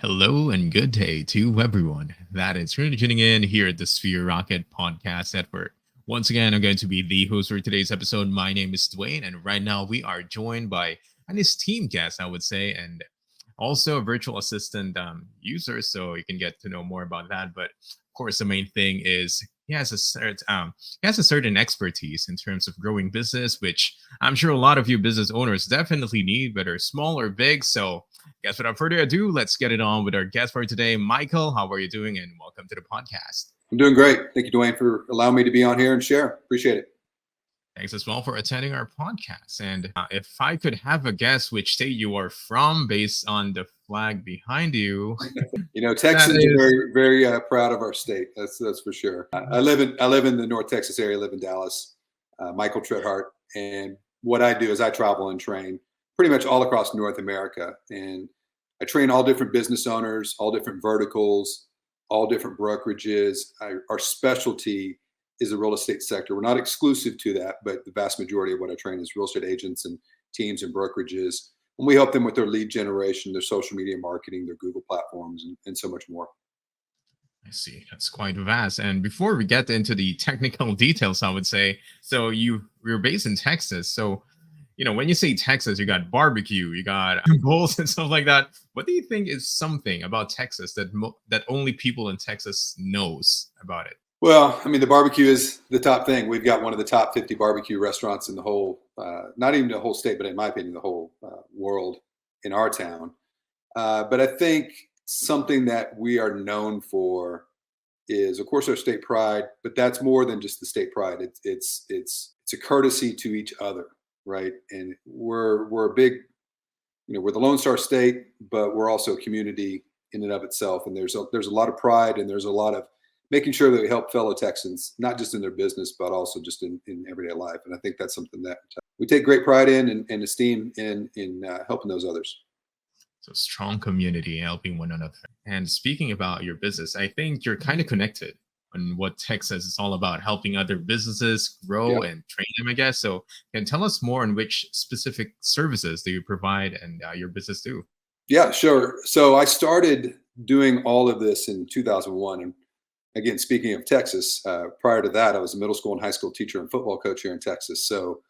Hello and good day to everyone that is really tuning in here at the Sphere Rocket Podcast Network. Once again, I'm going to be the host for today's episode. My name is Dwayne, and right now we are joined by an esteemed guest, I would say, and also a virtual assistant user, so you can get to know more about that. But of course, the main thing is he has a certain expertise in terms of growing business, which I'm sure a lot of you business owners definitely need, whether small or big. So guess without further ado, let's get it on with our guest for today. Michael, how are you doing? And welcome to the podcast. I'm doing great. Thank you, Dwayne, for allowing me to be on here and share. Appreciate it. Thanks as well for attending our podcast. And if I could have a guess which state you are from based on the flag behind you, Texans are very, very proud of our state. That's for sure. I live in the North Texas area. I live in Dallas. Michael Tritthart, and what I do is I travel and train pretty much all across North America, and I train all different business owners, all different verticals, all different brokerages. Our specialty is the real estate sector. We're not exclusive to that, but the vast majority of what I train is real estate agents and teams and brokerages. And we help them with their lead generation, their social media marketing, their Google platforms, and so much more. I see. That's quite vast. And before we get into the technical details, I would say, so you're based in Texas. So, when you say Texas, you got barbecue, you got bowls and stuff like that. What do you think is something about Texas that only people in Texas knows about it? Well, I mean, the barbecue is the top thing. We've got one of the top 50 barbecue restaurants in the whole, not even the whole state, but in my opinion, the whole world in our town. But I think something that we are known for is, of course, our state pride. But that's more than just the state pride. It's a courtesy to each other, right? And we're a big, we're the Lone Star State, but we're also a community in and of itself. And there's a lot of pride, and there's a lot of making sure that we help fellow Texans, not just in their business, but also just in everyday life. And I think that's something that we take great pride in and esteem in helping those others. So strong community helping one another. And speaking about your business, I think you're kind of connected on what Texas is all about, helping other businesses grow and train them, I guess. So can you tell us more on which specific services do you provide and your business do? Yeah, sure. So I started doing all of this in 2001. And again, speaking of Texas, prior to that, I was a middle school and high school teacher and football coach here in Texas. So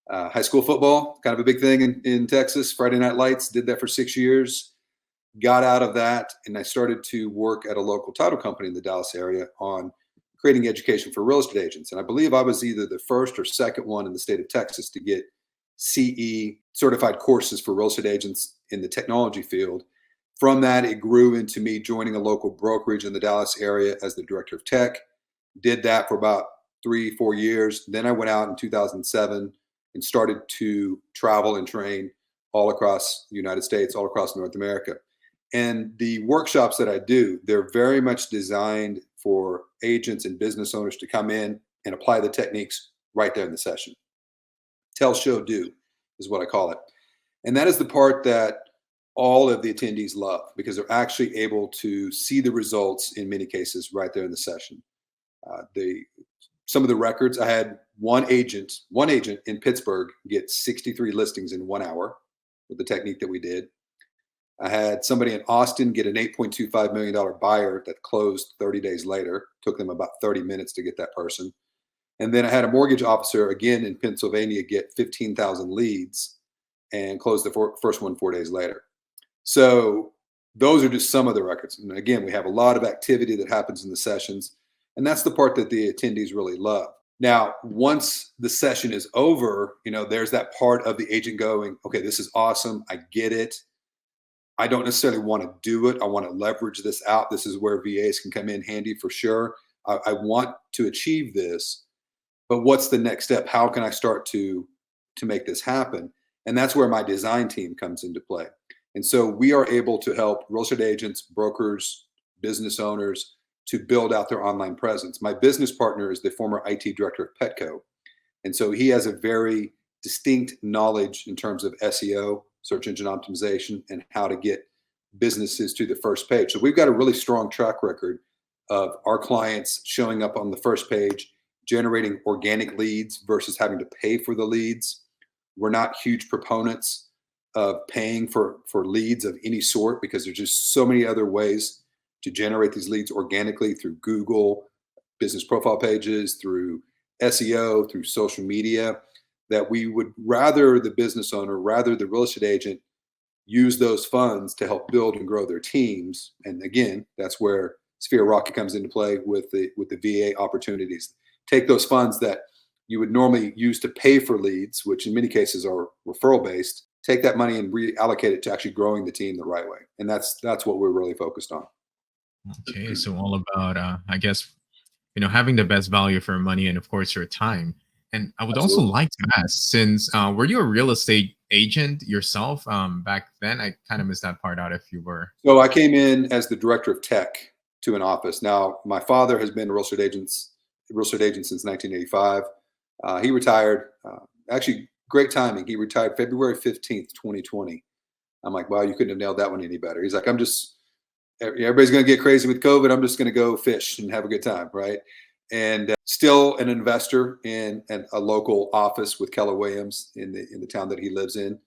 high school football, kind of a big thing in Texas. Friday Night Lights, did that for 6 years, got out of that, and I started to work at a local title company in the Dallas area on creating education for real estate agents. And I believe I was either the first or second one in the state of Texas to get CE certified courses for real estate agents in the technology field. From that, it grew into me joining a local brokerage in the Dallas area as the director of tech. Did that for about 3-4 years. Then I went out in 2007 and started to travel and train all across the United States, all across North America. And the workshops that I do, they're very much designed for agents and business owners to come in and apply the techniques right there in the session. Tell, show, do is what I call it. And that is the part that all of the attendees love, because they're actually able to see the results in many cases right there in the session. Some of the records, I had one agent in Pittsburgh get 63 listings in 1 hour with the technique that we did. I had somebody in Austin get an $8.25 million buyer that closed 30 days later. Took them about 30 minutes to get that person. And then I had a mortgage officer again in Pennsylvania get 15,000 leads and close the first one 4 days later. So those are just some of the records. And again, we have a lot of activity that happens in the sessions, and that's the part that the attendees really love. Now, once the session is over, there's that part of the agent going, okay, this is awesome. I get it. I don't necessarily want to do it. I want to leverage this out. This is where VAs can come in handy for sure. I want to achieve this, but what's the next step? How can I start to make this happen? And that's where my design team comes into play. And so we are able to help real estate agents, brokers, business owners to build out their online presence. My business partner is the former IT director of Petco. And so he has a very distinct knowledge in terms of SEO, search engine optimization, and how to get businesses to the first page. So we've got a really strong track record of our clients showing up on the first page, generating organic leads versus having to pay for the leads. We're not huge proponents of paying for leads of any sort, because there's just so many other ways to generate these leads organically through Google, business profile pages, through SEO, through social media, that we would rather the business owner, rather the real estate agent, use those funds to help build and grow their teams. And again, that's where Sphere Rocket comes into play with the VA opportunities. Take those funds that you would normally use to pay for leads, which in many cases are referral based. Take that money and reallocate it to actually growing the team the right way. And that's what we're really focused on. Okay, so all about, I guess, having the best value for money and of course your time. And I would also Absolutely. like to ask, since were you a real estate agent yourself back then? I kind of missed that part out if you were. So I came in as the director of tech to an office. Now, my father has been a real estate agent since 1985. He retired. Actually, great timing. He retired February 15th, 2020. I'm like, wow, you couldn't have nailed that one any better. He's like, everybody's going to get crazy with COVID. I'm just going to go fish and have a good time, right? And still an investor in a local office with Keller Williams in the town that he lives in,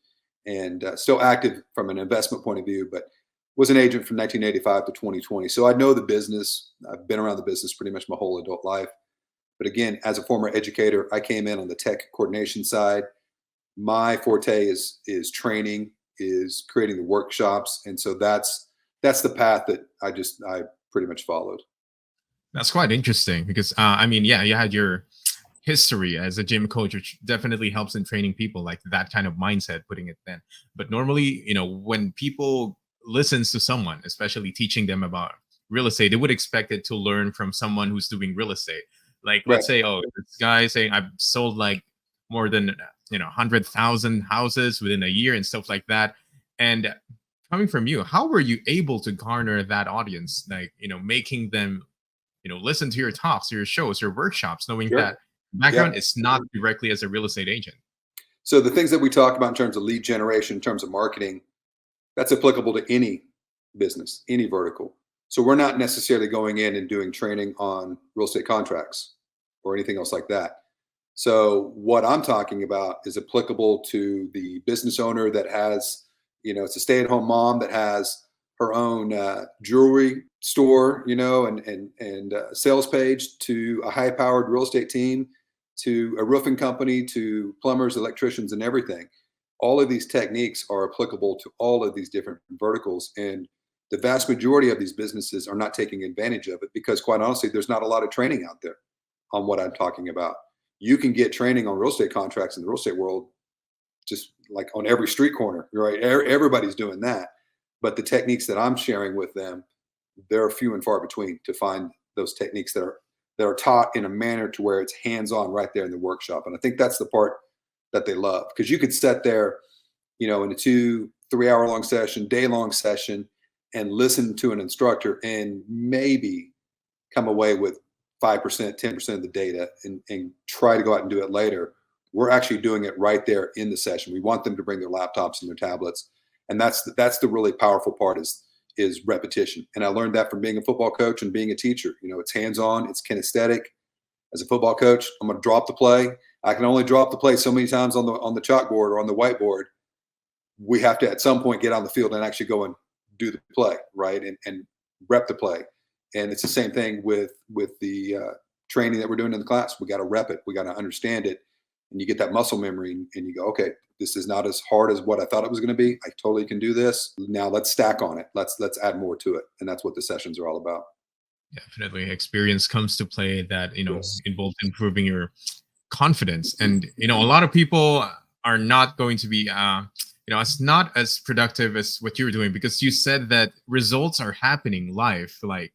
and still active from an investment point of view, but was an agent from 1985 to 2020. So I know the business. I've been around the business pretty much my whole adult life. But again, as a former educator, I came in on the tech coordination side. My forte is training, is creating the workshops, and so that's the path that I pretty much followed. That's quite interesting because, I mean, yeah, you had your history as a gym coach, which definitely helps in training people, like that kind of mindset, putting it then. But normally, when people listens to someone, especially teaching them about real estate, they would expect it to learn from someone who's doing real estate. Like, Right. let's say, oh, this guy saying I've sold like more than 100,000 houses within a year and stuff like that. And coming from you, how were you able to garner that audience? Like, making them listen to your talks, your shows, your workshops, knowing Sure. that background Yep. is not directly as a real estate agent. So the things that we talk about in terms of lead generation, in terms of marketing, that's applicable to any business, any vertical. So we're not necessarily going in and doing training on real estate contracts or anything else like that. So what I'm talking about is applicable to the business owner that has, it's a stay-at-home mom that has her own jewelry store, and sales page, to a high-powered real estate team, to a roofing company, to plumbers, electricians, and everything. All of these techniques are applicable to all of these different verticals, and the vast majority of these businesses are not taking advantage of it because, quite honestly, there's not a lot of training out there on what I'm talking about. You can get training on real estate contracts in the real estate world just like on every street corner, right? Everybody's doing that. But the techniques that I'm sharing with them, they're few and far between to find those techniques that are taught in a manner to where it's hands-on right there in the workshop. And I think that's the part that they love, because you could sit there, in a 2-3 hour long session, day long session, and listen to an instructor and maybe come away with 5%, 10% of the data, and try to go out and do it later. We're actually doing it right there in the session. We want them to bring their laptops and their tablets. And that's the really powerful part is repetition. And I learned that from being a football coach and being a teacher. It's hands-on, it's kinesthetic. As a football coach, I'm going to drop the play. I can only drop the play so many times on the chalkboard or on the whiteboard. We have to at some point get on the field and actually go and do the play, right? And rep the play. And it's the same thing with the training that we're doing in the class. We got to rep it. We got to understand it. And you get that muscle memory, and you go, okay, this is not as hard as what I thought it was going to be. I totally can do this. Now let's stack on it. Let's add more to it. And that's what the sessions are all about. Definitely, experience comes to play that Yes. involved improving your confidence. And a lot of people are not going to be it's not as productive as what you're doing, because you said that results are happening live, like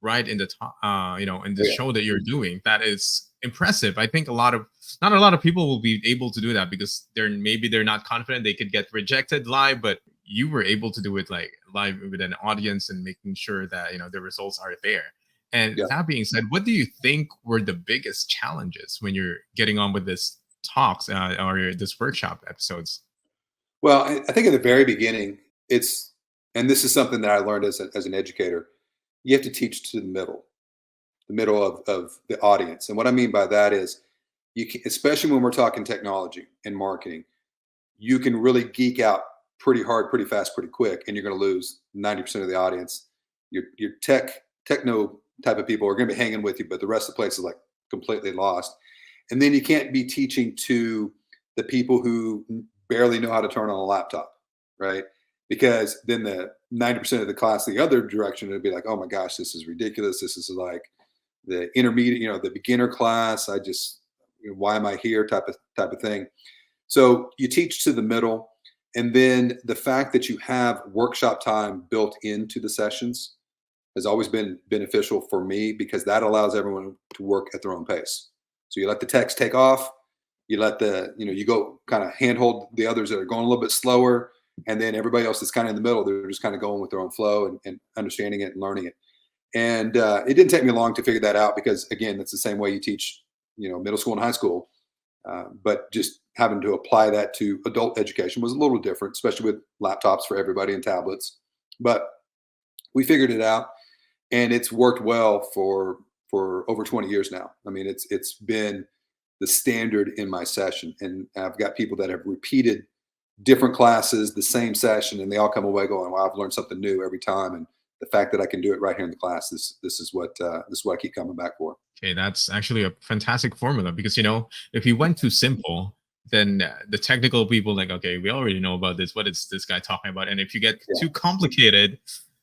right in the top, in the Oh, yeah. show that you're doing. That is impressive. I think not a lot of people will be able to do that because they're not confident, they could get rejected live, but you were able to do it like live with an audience and making sure that the results are there. And Yeah. that being said, what do you think were the biggest challenges when you're getting on with this talks or this workshop episodes? Well, I think at the very beginning, and this is something that I learned as an educator, you have to teach to the middle of the audience. And what I mean by that is, especially when we're talking technology and marketing, you can really geek out pretty hard, pretty fast, pretty quick, and you're going to lose 90% of the audience. Your techno type of people are going to be hanging with you, but the rest of the place is like completely lost. And then you can't be teaching to the people who barely know how to turn on a laptop, right? Because then the 90% of the class, the other direction, it'd be like, oh my gosh, this is ridiculous. This is like the intermediate, the beginner class. I just, why am I here? Type of thing. So you teach to the middle, and then the fact that you have workshop time built into the sessions has always been beneficial for me, because that allows everyone to work at their own pace. So you let the text take off, you let you go kind of handhold the others that are going a little bit slower, and then everybody else that's kind of in the middle, they're just kind of going with their own flow and understanding it and learning it. And it didn't take me long to figure that out, because again, that's the same way you teach, middle school and high school. But just having to apply that to adult education was a little different, especially with laptops for everybody and tablets. But we figured it out, and it's worked well for over 20 years now. I mean, it's been the standard in my session, and I've got people that have repeated different classes, the same session, and they all come away going, "Wow, I've learned something new every time." And the fact that I can do it right here in the class, this is what I keep coming back for. Okay, that's actually a fantastic formula, because if you went too simple, then the technical people like, okay, we already know about this. What is this guy talking about? And if you get too complicated,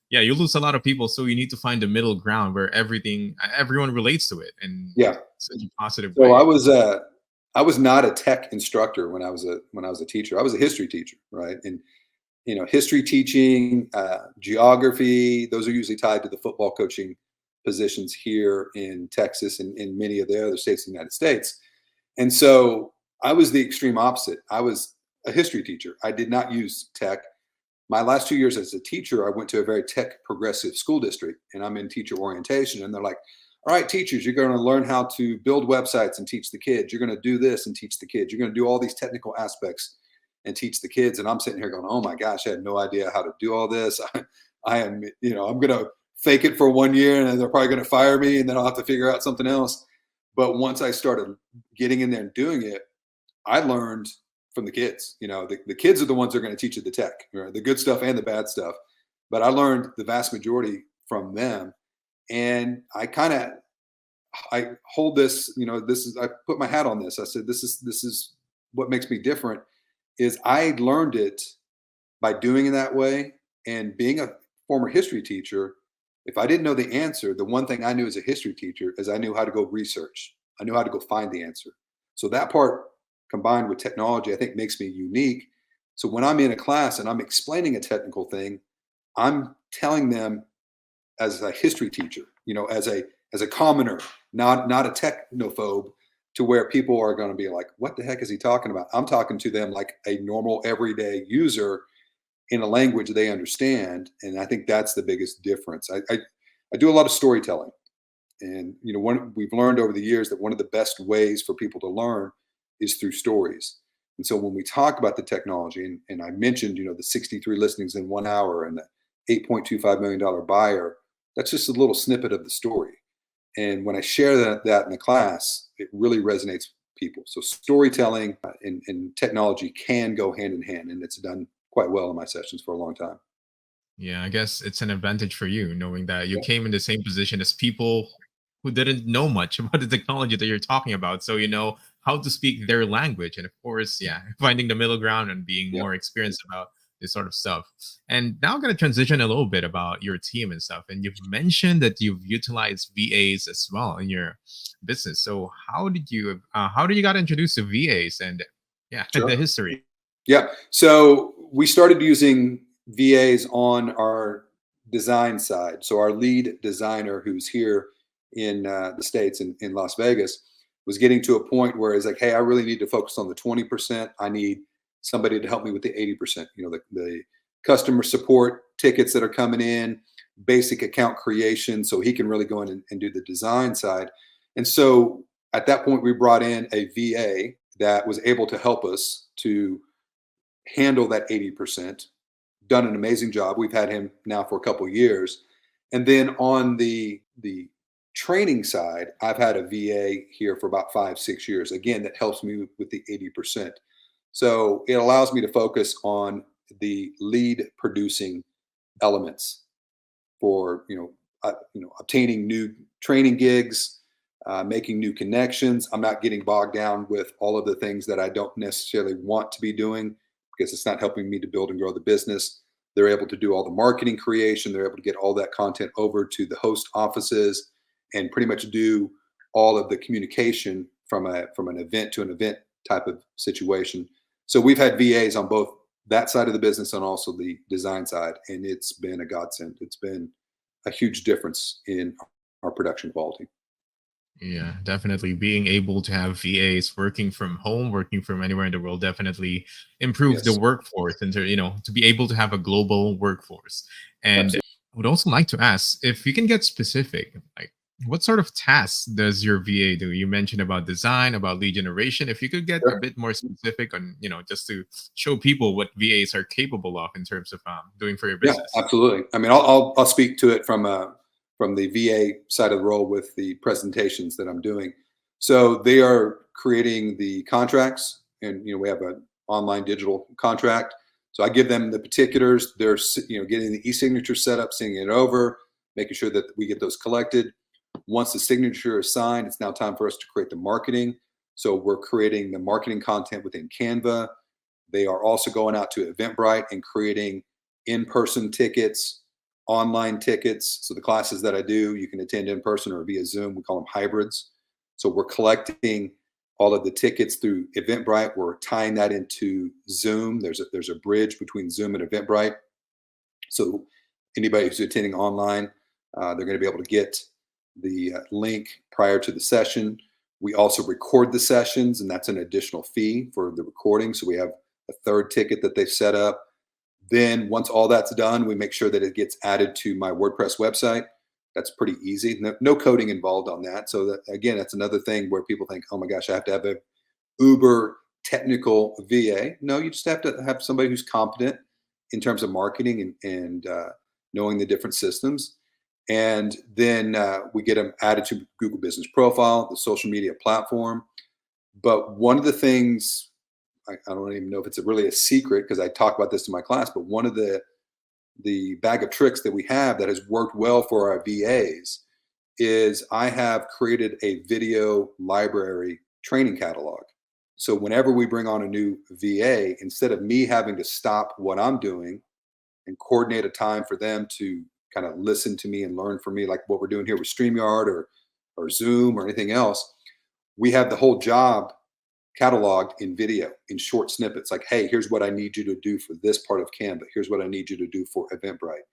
yeah, you lose a lot of people. So you need to find the middle ground where everyone relates to it, and such a positive way. So I was not a tech instructor when I was a teacher. I was a history teacher, right? And history teaching, geography, those are usually tied to the football coaching positions here in Texas and in many of the other states in the United States. And so I was the extreme opposite. I was a history teacher. I did not use tech. My last 2 years as a teacher, I went to a very tech progressive school district, and I'm in teacher orientation. And they're like, all right, teachers, you're going to learn how to build websites and teach the kids. You're going to do this and teach the kids. You're going to do all these technical aspects and teach the kids. And I'm sitting here going, oh my gosh, I had no idea how to do all this. I am, I'm going to fake it for 1 year, and then they're probably going to fire me, and then I'll have to figure out something else. But once I started getting in there and doing it, I learned from the kids. The kids are the ones that are going to teach you the tech, right? The good stuff and the bad stuff. But I learned the vast majority from them. And I hold this, I put my hat on this. I said, this is what makes me different, is I learned it by doing it that way. And being a former history teacher, if I didn't know the answer, the one thing I knew as a history teacher is I knew how to go research. I knew how to go find the answer. So that part combined with technology, I think makes me unique. So when I'm in a class and I'm explaining a technical thing, I'm telling them as a history teacher, as a commoner, not a technophobe, to where people are going to be like, what the heck is he talking about? I'm talking to them like a normal everyday user in a language they understand. And I think that's the biggest difference. I do a lot of storytelling. And we've learned over the years that one of the best ways for people to learn is through stories. And so when we talk about the technology, and I mentioned, the 63 listings in 1 hour and the $8.25 million buyer, that's just a little snippet of the story. And when I share that in the class, it really resonates with people. So storytelling and technology can go hand in hand, and it's done quite well in my sessions for a long time. Yeah, I guess it's an advantage for you, knowing that you came in the same position as people who didn't know much about the technology that you're talking about. So you know how to speak their language. And of course, yeah, finding the middle ground and being more experienced about this sort of stuff. And now I'm going to transition a little bit about your team and stuff. And you've mentioned that you've utilized VAs as well in your business. So how did you got introduced to VAs, and Sure. the history? Yeah. So we started using VAs on our design side. So our lead designer, who's here in the States, in Las Vegas, was getting to a point where he's like, hey, I really need to focus on the 20%. I need somebody to help me with the 80%, the customer support tickets that are coming in, basic account creation, so he can really go in and do the design side. And so at that point, we brought in a VA that was able to help us to handle that 80%, done an amazing job. We've had him now for a couple of years. And then on the training side, I've had a VA here for about 5-6 years. Again, that helps me with the 80%. So it allows me to focus on the lead producing elements for obtaining new training gigs, making new connections. I'm not getting bogged down with all of the things that I don't necessarily want to be doing because it's not helping me to build and grow the business. They're able to do all the marketing creation. They're able to get all that content over to the host offices and pretty much do all of the communication from an event to an event type of situation. So we've had VAs on both that side of the business and also the design side, and it's been a godsend. It's been a huge difference in our production quality. Yeah, definitely. Being able to have VAs working from home, working from anywhere in the world, definitely improve the Yes, workforce and to be able to have a global workforce. And I absolutely. would also like to ask if you can get specific, like what sort of tasks does your VA do? You mentioned about design, about lead generation. If you could get a Sure. bit more specific on, just to show people what VAs are capable of in terms of doing for your Yeah, business. absolutely. I mean, I'll speak to it from the VA side of the role with the presentations that I'm doing. So they are creating the contracts, and we have an online digital contract. So I give them the particulars. They're getting the e-signature set up, sending it over, making sure that we get those collected. Once the signature is signed, it's now time for us to create the marketing. So we're creating the marketing content within Canva. They are also going out to Eventbrite and creating in-person tickets, online tickets. So the classes that I do, you can attend in person or via Zoom. We call them hybrids. So we're collecting all of the tickets through Eventbrite. We're tying that into Zoom. There's a bridge between Zoom and Eventbrite. So anybody who's attending online, they're going to be able to get the link prior to the session. We also record the sessions, and that's an additional fee for the recording. So we have a third ticket that they've set up. Then once all that's done, we make sure that it gets added to my WordPress website. That's pretty easy. No coding involved on that. So that, again, that's another thing where people think, oh my gosh, I have to have a uber technical VA. No, you just have to have somebody who's competent in terms of marketing and knowing the different systems. And then we get them added to Google Business Profile, the social media platform. But one of the things, I don't even know if it's really a secret because I talk about this in my class, but one of the bag of tricks that we have that has worked well for our VAs is I have created a video library training catalog. So whenever we bring on a new VA, instead of me having to stop what I'm doing and coordinate a time for them to kind of listen to me and learn from me, like what we're doing here with StreamYard or Zoom or anything else, we have the whole job cataloged in video in short snippets. Like, hey, here's what I need you to do for this part of Canva. Here's what I need you to do for Eventbrite.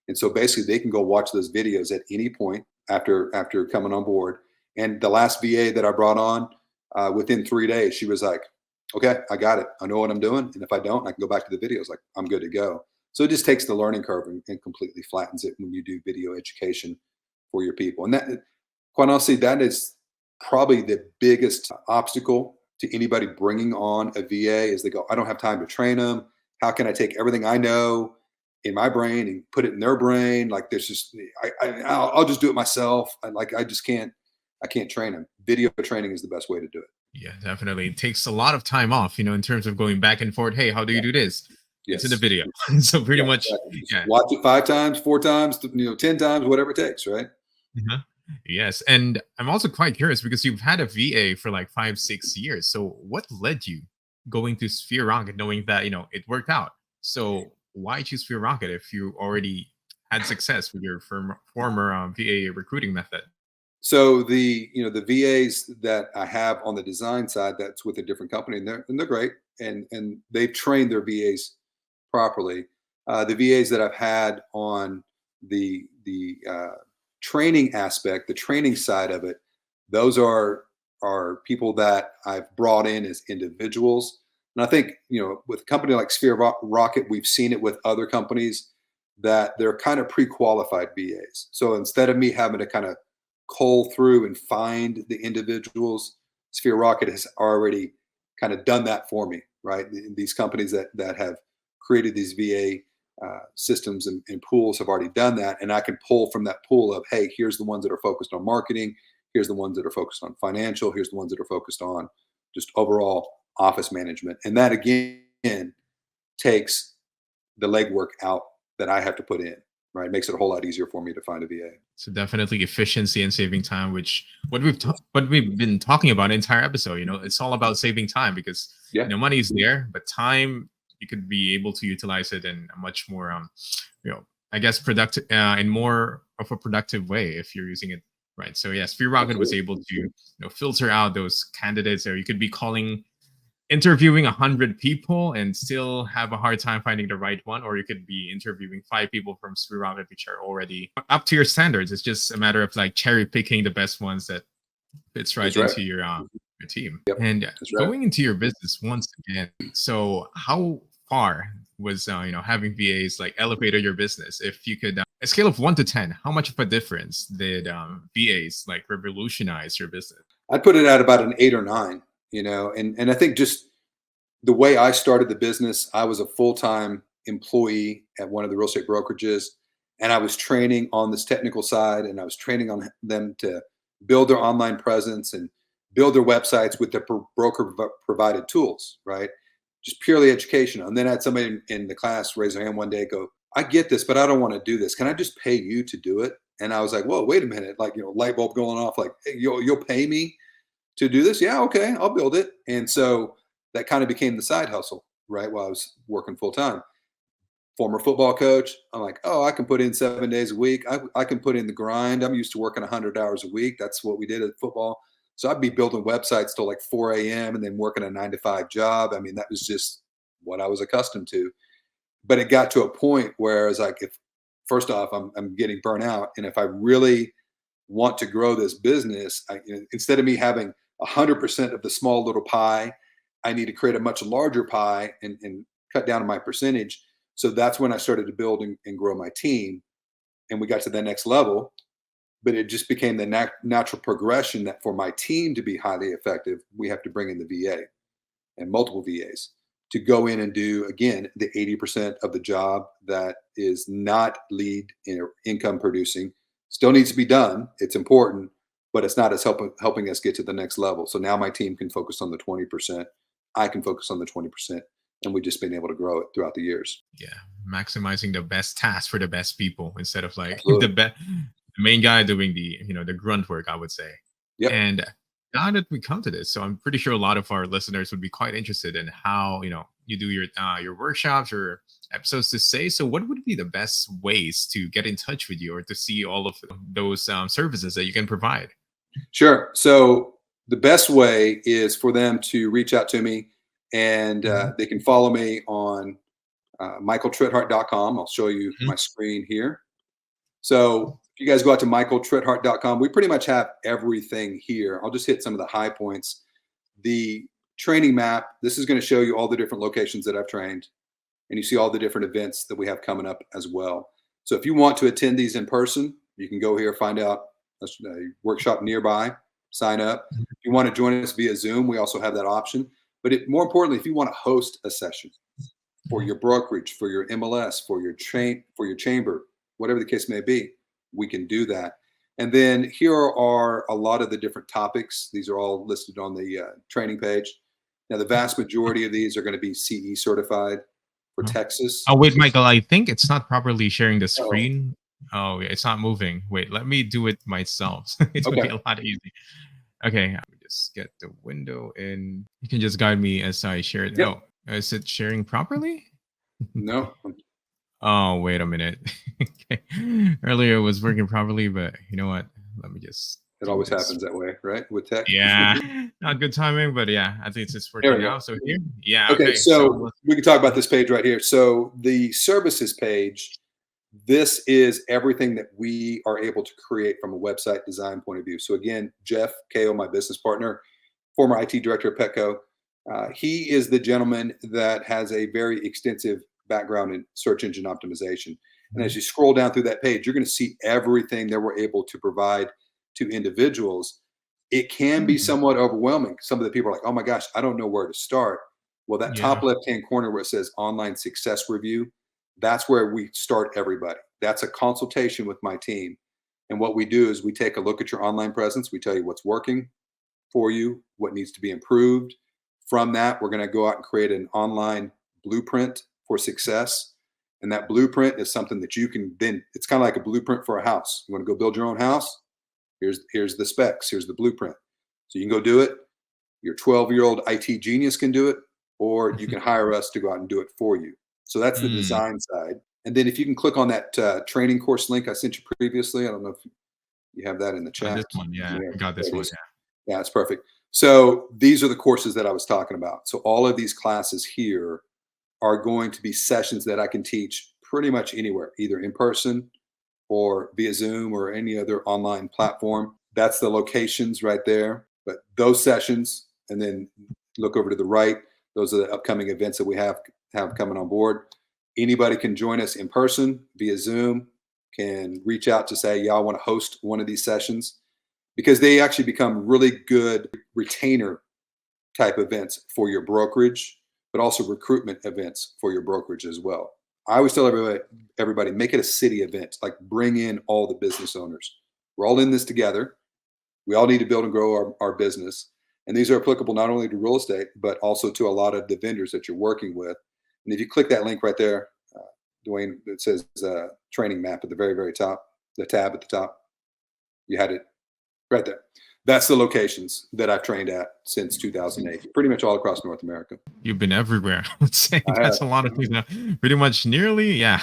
And so basically, they can go watch those videos at any point after coming on board. And the last VA that I brought on, within 3 days, she was like, "Okay, I got it. I know what I'm doing. And if I don't, I can go back to the videos. Like I'm good to go." So it just takes the learning curve and completely flattens it when you do video education for your people. And that, quite honestly, that is probably the biggest obstacle to anybody bringing on a VA is they go, "I don't have time to train them. How can I take everything I know in my brain and put it in their brain? Like there's just, I'll just do it myself. I just can't, I can't train them." Video training is the best way to do it. Yeah, definitely. It takes a lot of time off, in terms of going back and forth. Hey, how do you Yeah. do this? It's in the Yes. video. So pretty Yeah. much, Exactly. Just yeah. watch it 5 times, 4 times, 10 times, whatever it takes. Right. Uh-huh. Yes. And I'm also quite curious because you've had a VA for like 5, 6 years. So what led you going to Sphere Rocket knowing that, it worked out? So why choose Sphere Rocket if you already had success with your former VA recruiting method? So the VAs that I have on the design side, that's with a different company, and they're great, and they've trained their VAs properly. The VAs that I've had on the training aspect, the training side of it, those are people that I've brought in as individuals. And I think with a company like Rocket, we've seen it with other companies that they're kind of pre-qualified VAs. So instead of me having to kind of cull through and find the individuals, Sphere Rocket has already kind of done that for me, right? These companies that have created these VA systems and pools have already done that, and I can pull from that pool of, hey, here's the ones that are focused on marketing, here's the ones that are focused on financial, here's the ones that are focused on just overall office management, and that again takes the legwork out that I have to put in. Right, it makes it a whole lot easier for me to find a VA. So definitely efficiency and saving time, which what we've been talking about the entire episode. It's all about saving time because Yeah, money is there, but time you could be able to utilize it in a much more I guess productive in more of a productive way if you're using it right. So yes, Free Rocket was absolutely. able to filter out those candidates, or you could be interviewing 100 people and still have a hard time finding the right one, or you could be interviewing 5 people from Free Rocket which are already up to your standards. It's just a matter of like cherry picking the best ones that fits right That's right. into your team. Yep, And that's right. going into your business once again, so how far was having VAs like elevated your business? If you could, a scale of 1 to 10, how much of a difference did VAs like revolutionize your business? I'd put it at about an 8 or 9. And I think just the way I started the business, I was a full-time employee at one of the real estate brokerages, and I was training on this technical side, and I was training on them to build their online presence and build their websites with the broker provided tools, right? Just purely educational. And then I had somebody in the class raise their hand one day, go, "I get this, but I don't want to do this. Can I just pay you to do it?" And I was like, "Whoa, wait a minute!" Like, light bulb going off. Like, "Hey, you'll pay me to do this?" "Yeah, okay, I'll build it." And so that kind of became the side hustle, right? While I was working full time. Former football coach, I'm like, oh, I can put in 7 days a week. I can put in the grind. I'm used to working 100 hours a week. That's what we did at football. So I'd be building websites till like 4 a.m. and then working a 9 to 5 job. I mean, that was just what I was accustomed to. But it got to a point where I was like, if first off, I'm getting burnt out. And if I really want to grow this business, instead of me having 100% of the small little pie, I need to create a much larger pie and cut down on my percentage. So that's when I started to build and grow my team, and we got to the next level. But it just became the natural progression that for my team to be highly effective, we have to bring in the VA and multiple VAs to go in and do again the 80% of the job that is not lead income producing. Still needs to be done. It's important, but it's not as helping us get to the next level. So now my team can focus on the 20%. I can focus on the 20%, and we've just been able to grow it throughout the years. Yeah, maximizing the best task for the best people instead of like Absolutely. the main guy doing the the grunt work, I would say. Yep. And now that we come to this, so I'm pretty sure a lot of our listeners would be quite interested in how you do your workshops or episodes to say. So what would be the best ways to get in touch with you or to see all of those services that you can provide? Sure. So the best way is for them to reach out to me, and Mhm. they can follow me on michaeltritthart.com. I'll show you Mhm. my screen here. So if you guys go out to michaeltritthart.com, we pretty much have everything here. I'll just hit some of the high points. The training map, this is going to show you all the different locations that I've trained, and you see all the different events that we have coming up as well. So if you want to attend these in person, you can go here, find out a workshop nearby, sign up. If you want to join us via Zoom, we also have that option. But more importantly, if you want to host a session for your brokerage, for your MLS, for your chamber, whatever the case may be, we can do that. And then here are a lot of the different topics. These are all listed on the training page. Now, the vast majority of these are going to be CE certified for Mhm. Texas. Oh, wait, Michael, I think it's not properly sharing the Oh, screen. Oh, yeah, it's not moving. Wait, let me do it myself. It would be okay. a lot easier. Okay, let me just get the window in. You can just guide me as I share it. Yep. Oh, is it sharing properly? No, Oh, wait a minute. Okay. Earlier it was working properly, but you know what? Let me just it do always this. happens that way, right? With tech. Yeah, not good timing, but yeah, at least it's There working we go. now. So here, yeah, Okay, okay. So so we can talk about this page right here. So the services page, this is everything that we are able to create from a website design point of view. So again, Jeff Ko, my business partner, former IT director of Petco, he is the gentleman that has a very extensive background in search engine optimization. And as Mhm. you scroll down through that page, you're going to see everything that we're able to provide to individuals. It can be Mhm. somewhat overwhelming. Some of the people are like, oh my gosh, I don't know where to start. Well, that top Yeah. left hand corner where it says online success review, that's where we start everybody. That's a consultation with my team. And what we do is we take a look at your online presence. We tell you what's working for you, what needs to be improved. From that, we're going to go out and create an online blueprint for success. And that blueprint is something that you can then, it's kind of like a blueprint for a house. You want to go build your own house? Here's the specs, here's the blueprint. So you can go do it. Your 12-year-old IT genius can do it, or you can hire us to go out and do it for you. So that's the Mm, design side. And then if you can click on that training course link I sent you previously, I don't know if you have that in the this chat. one, yeah, Yeah, I got there this it one. is. Yeah, it's perfect. So these are the courses that I was talking about. So all of these classes here are going to be sessions that I can teach pretty much anywhere, either in person or via Zoom or any other online platform. That's the locations right there. But those sessions, and then look over to the right, those are the upcoming events that we have coming on board. Anybody can join us in person via Zoom, can reach out to say, yeah, I want to host one of these sessions, because they actually become really good retainer type events for your brokerage, but also recruitment events for your brokerage as well. I always tell everybody, make it a city event, like bring in all the business owners. We're all in this together. We all need to build and grow our business. And these are applicable not only to real estate, but also to a lot of the vendors that you're working with. And if you click that link right there, Dwayne, it says training map at the very, very top, the tab at the top, you had it right there. That's the locations that I've trained at since 2008, pretty much all across North America. You've been everywhere. I would say I have, that's a lot of things now. Pretty much nearly, yeah,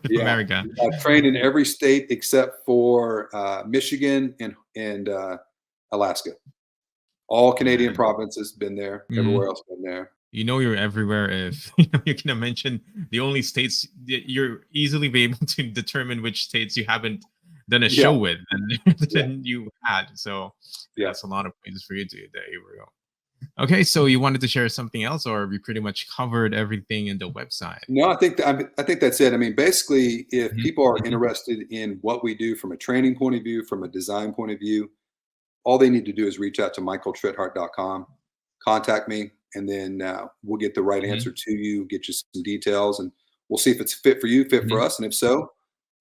yeah, America. I've trained in every state except for Michigan and Alaska. All Canadian Man. provinces been there. Mhm. Everywhere else been there. You know you're everywhere if you can mention the only states that you're easily be able to determine which states you haven't done a Yeah, show with and yeah, than you had. So yeah. that's a lot of places for you to. There you go. Okay, so you wanted to share something else, or we pretty much covered everything in the website? No, I think that's it. I mean, basically, if Mhm, people are mhm, interested in what we do from a training point of view, from a design point of view, all they need to do is reach out to michaeltritthart.com, contact me, and then we'll get the right answer mhm, to you, get you some details, and we'll see if it's fit for you, fit for mhm, us. And if so,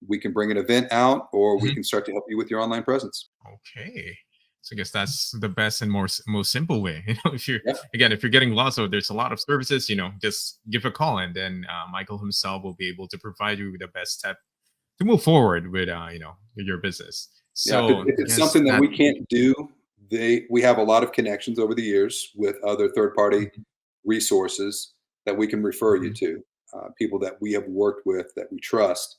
we can bring an event out, or we mhm. can start to help you with your online presence. Okay. So I guess that's the best and most simple way. If you're Yeah. again, if you're getting lost, so there's a lot of services. Just give a call, and then Michael himself will be able to provide you with the best step to move forward with with your business. Yeah. So If I it's guess something that that. we can't do, we have a lot of connections over the years with other third party Mhm, resources that we can refer you mhm, to, people that we have worked with that we trust.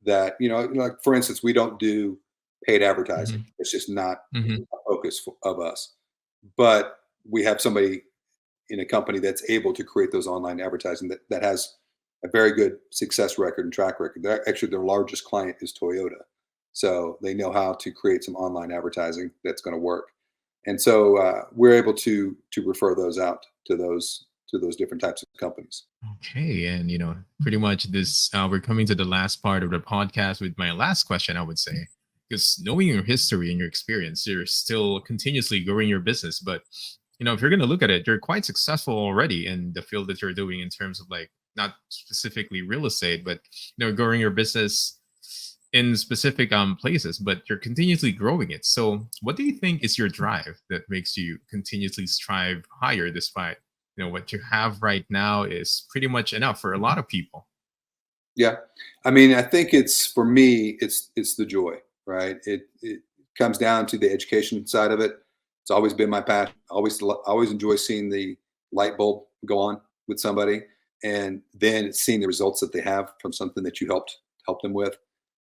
That like for instance, we don't do paid advertising. mhm, It's just not mhm, a focus of us. But we have somebody in a company that's able to create those online advertising that has a very good success record and track record. Actually, their largest client is Toyota, so they know how to create some online advertising that's going to work. And so we're able to refer those out to those different types of companies. Okay, and pretty much this we're coming to the last part of the podcast with my last question, I would say, because knowing your history and your experience, you're still continuously growing your business. But if you're going to look at it, you're quite successful already in the field that you're doing in terms of like not specifically real estate, but growing your business in specific places. But you're continuously growing it. So, what do you think is your drive that makes you continuously strive higher despite what you have right now is pretty much enough for a lot of people? Yeah, I mean, I think it's for me, it's the joy, right? It comes down to the education side of it. It's always been my passion. Always enjoy seeing the light bulb go on with somebody, and then seeing the results that they have from something that you help them with.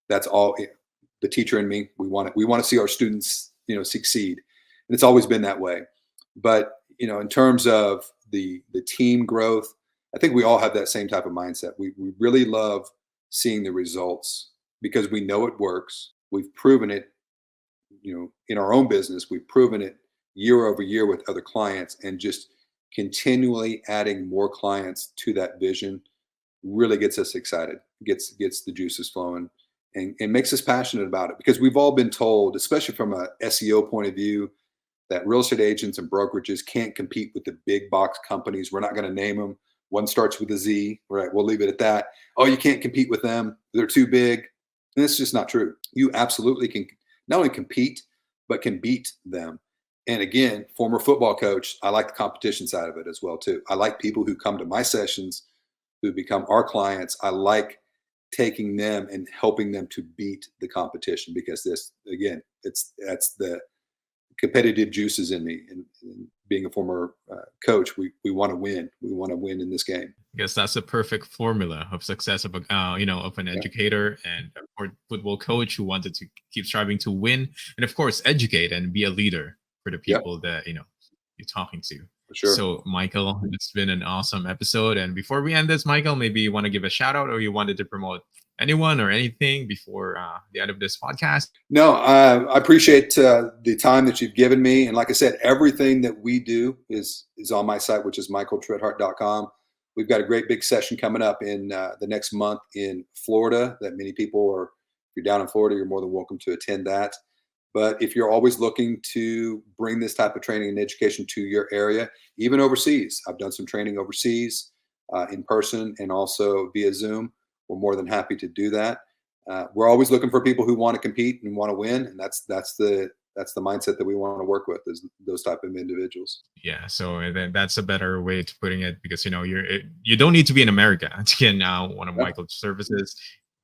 That's all. The teacher and me, we want to see our students, succeed, and it's always been that way. But in terms of the team growth, I think we all have that same type of mindset. We really love seeing the results because we know it works. We've proven it, in our own business. We've proven it year over year with other clients, and just continually adding more clients to that vision really gets us excited, gets the juices flowing, and makes us passionate about it, because we've all been told, especially from a SEO point of view, that real estate agents and brokerages can't compete with the big box companies. We're not going to name them. One starts with a Z, right? We'll leave it at that. Oh, you can't compete with them. They're too big. And it's just not true. You absolutely can not only compete, but can beat them. And again, former football coach, I like the competition side of it as well too. I like people who come to my sessions, who become our clients. I like taking them and helping them to beat the competition, because this, again, that's the competitive juices in me. And being a former coach, we want to win. We want to win in this game. I guess that's a perfect formula of success of a of an Yeah. educator and a football coach who wanted to keep striving to win, and of course educate and be a leader for the Yep, people that you're talking to. for sure. So Michael, it's been an awesome episode. And before we end this, Michael, maybe you want to give a shout out, or you wanted to promote anyone or anything before the end of this podcast? No, I appreciate the time that you've given me. And like I said, everything that we do is on my site, which is michaeltritthart.com. We've got a great big session coming up in the next month in Florida that many people are, if you're down in Florida, you're more than welcome to attend that. But if you're always looking to bring this type of training and education to your area, even overseas, I've done some training overseas in person and also via Zoom. We're more than happy to do that. We're always looking for people who want to compete and want to win, and that's the mindset that we want to work with, is those type of individuals. Yeah, so then that's a better way to putting it, because you don't need to be in America to get one of Yeah. Michael's services.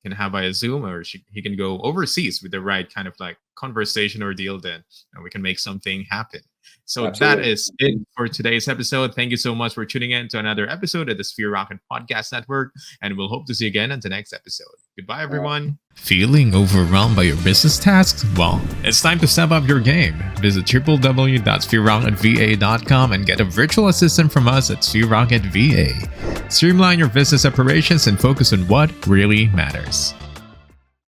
Can have via Zoom, or he can go overseas with the right kind of like conversation or deal. Then we can make something happen. So Absolutely. that is it for today's episode. Thank you so much for tuning in to another episode of the Sphere Rocket Podcast Network, and we'll hope to see you again on the next episode. Goodbye, everyone. Feeling overwhelmed by your business tasks? Well, it's time to step up your game. Visit www.sphererocketva.com and get a virtual assistant from us at Sphere Rocket VA. Streamline your business operations and focus on what really matters.